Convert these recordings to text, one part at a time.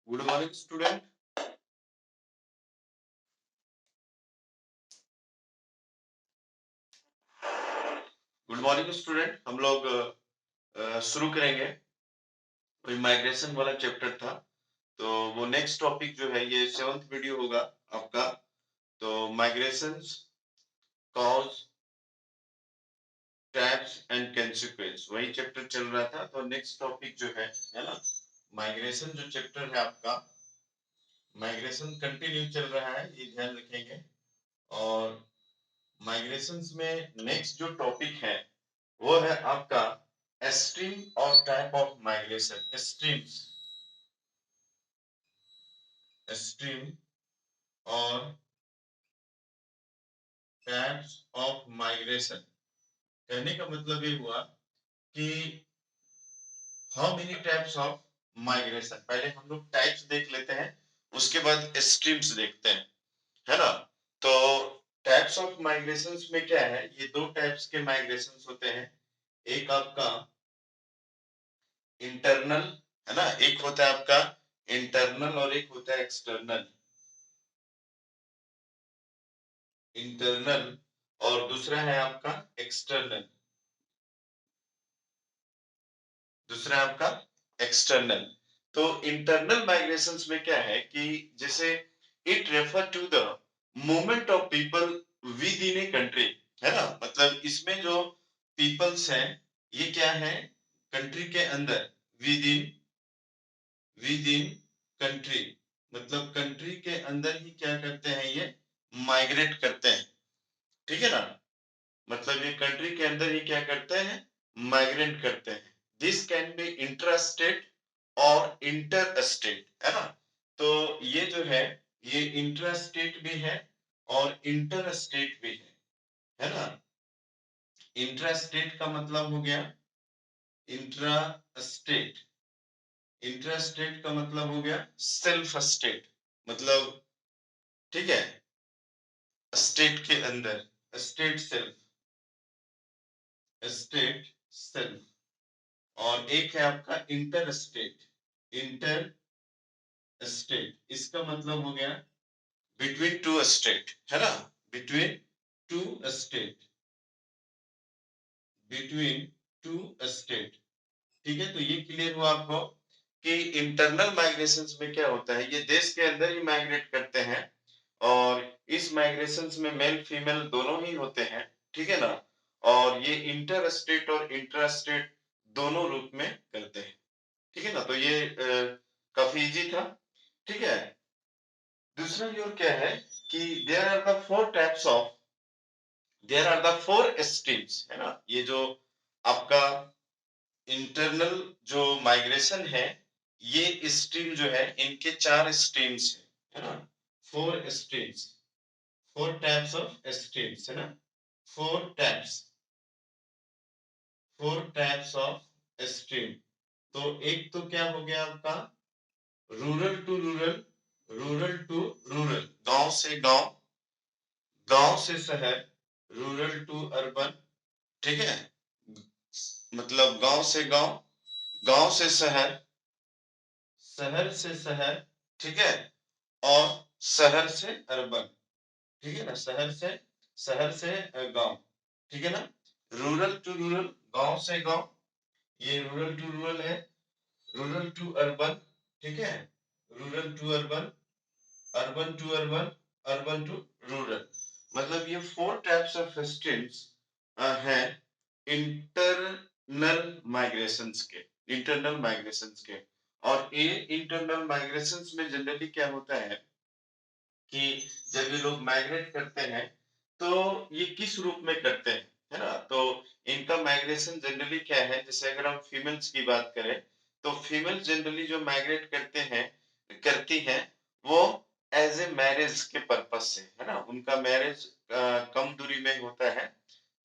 Good morning student. Good morning student. हम लोग शुरू करेंगे। माइग्रेशन वाला चैप्टर था, तो वो नेक्स्ट टॉपिक जो है ये 7th वीडियो होगा आपका। तो migration cause types and consequence वही चैप्टर चल रहा था। तो नेक्स्ट टॉपिक जो है ना, माइग्रेशन जो चैप्टर है आपका, माइग्रेशन कंटिन्यू चल रहा है, ये ध्यान रखेंगे। और माइग्रेशन में नेक्स्ट जो टॉपिक है वो है आपका स्ट्रीम और टाइप ऑफ माइग्रेशन। स्ट्रीम और टाइप्स ऑफ माइग्रेशन। कहने का मतलब ये हुआ कि how many types of migration. पहले हम लोग टाइप्स देख लेते हैं, उसके बाद स्ट्रीम्स देखते हैं, है ना। तो टाइप्स ऑफ माइग्रेशन में क्या है, ये दो टाइप्स के माइग्रेशन होते हैं। एक आपका इंटरनल, है ना, एक होता है आपका इंटरनल और एक होता है एक्सटर्नल। इंटरनल और दूसरा है आपका एक्सटर्नल। दूसरा है आपका एक्सटर्नल। तो इंटरनल माइग्रेशंस में क्या है कि जैसे it refer to the movement of people within a country, है ना। मतलब इसमें जो पीपल्स हैं ये क्या है, कंट्री के अंदर, विद इन कंट्री, मतलब कंट्री के अंदर ही क्या करते हैं, ये माइग्रेट करते हैं, ठीक है ना। मतलब ये कंट्री के अंदर ही क्या करते हैं, माइग्रेट करते हैं। This can be intra state और इंटर स्टेट, है ना। तो ये जो है ये इंट्रा स्टेट भी है और इंटर स्टेट भी है ना। इंट्रा स्टेट का मतलब हो गया इंट्रा स्टेट। इंट्रा स्टेट का मतलब हो गया सेल्फ स्टेट, मतलब ठीक है, स्टेट के अंदर, स्टेट सेल्फ। और एक है आपका इंटर स्टेट। इंटर स्टेट इसका मतलब हो गया बिटवीन टू स्टेट, है ना। Between two state, between two state, ठीक है। तो ये क्लियर हुआ आपको कि इंटरनल माइग्रेशन में क्या होता है, ये देश के अंदर ही माइग्रेट करते हैं और इस माइग्रेशन में मेल फीमेल दोनों ही होते हैं, ठीक है ना। और ये इंटर स्टेट और इंट्रा स्टेट दोनों रूप में करते हैं, ठीक है ना। तो ये काफी इजी था, ठीक है। दूसरा योर क्या है कि there are the four streams, है ना। ये जो आपका इंटरनल जो माइग्रेशन है, ये स्ट्रीम जो है इनके चार स्ट्रीम्स है ना। Four streams, four types of streams, है ना। Four types, four types of stream. तो एक तो क्या हो गया आपका rural to rural, rural to rural, गांव से गांव, गांव से शहर, रूरल टू अर्बन, ठीक है। मतलब गांव से गांव, गांव से शहर, शहर से शहर, ठीक है। और शहर से अर्बन, ठीक है ना। शहर से गांव, ठीक है ना। रूरल टू रूरल, गांव से गांव, ये रूरल टू रूरल है। रूरल टू अर्बन, ठीक है। Rural to urban, urban to urban, urban to rural. मतलब ये फोर टाइप्स ऑफ स्ट्रीम्स हैं इंटरनल माइग्रेशंस के, इंटरनल माइग्रेशंस के। और ये इंटरनल माइग्रेशंस में जनरली क्या होता है कि जब ये लोग माइग्रेट करते हैं तो ये किस रूप में करते हैं, है ना। तो इनका माइग्रेशन जनरली क्या है, जैसे अगर हम फीमेल्स की बात करें तो फीमेल्स जनरली जो माइग्रेट करते हैं, करती हैं, वो एज ए मैरिज के पर्पज से, है ना। उनका मैरिज कम दूरी में होता है,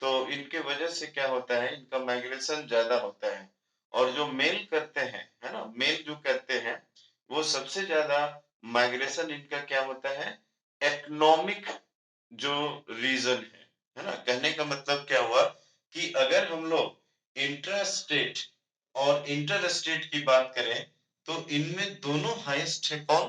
तो इनके वजह से क्या होता है, इनका माइग्रेशन ज्यादा होता है। और जो मेल करते हैं, है ना, मेल जो करते हैं वो सबसे ज्यादा माइग्रेशन इनका क्या होता है, इकोनॉमिक जो रीजन है ना। कहने का मतलब क्या हुआ कि अगर हम लोग इंट्रा स्टेट और इंटर स्टेट की बात करें तो इनमें दोनों हाईएस्ट है कौन?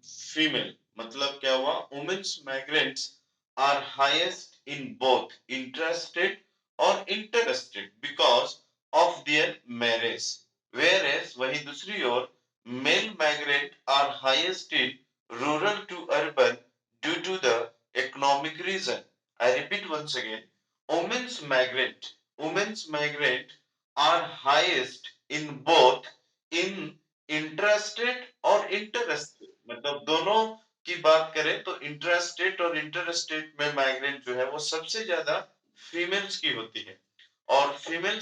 फीमेल। मतलब क्या हुआ? Women's migrants are highest in both intrastate और interstate because of their marriage, whereas वही दूसरी ओर male migrant are highest in rural to urban due to the economic reason. I repeat once again, women's migrant are highest in both in intrastate और interstate, मतलब दोनों की बात करें तो इंट्रास्टेट और इंटरस्टेट में माइग्रेंट जो है वो सबसे ज्यादा फीमेल्स की होती है। और फीमेल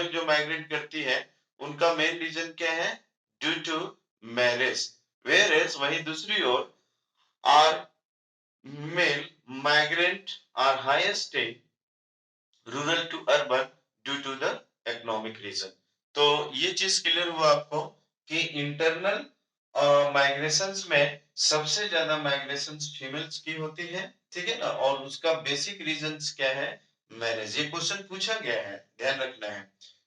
जो माइग्रेट करती है उनका मेन रीजन क्या है? Due to marriage, whereas वही दूसरी ओर are male migrant are highest in rural to urban due to the economic reason. तो ये चीज क्लियर हुआ आपको कि इंटरनल माइग्रेशंस में सबसे ज्यादा माइग्रेशंस फीमेल्स की होती है, ठीक है ना। और उसका बेसिक रीजंस क्या है? मैरिज। ये क्वेश्चन पूछा गया है, ध्यान रखना है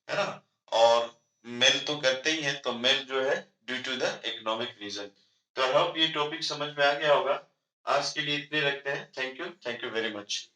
ना। और मेल तो करते ही है, तो मेल जो है due to the economic reason. तो आई होप ये टॉपिक समझ में आ गया होगा। आज के लिए इतने रखते हैं। Thank you very much.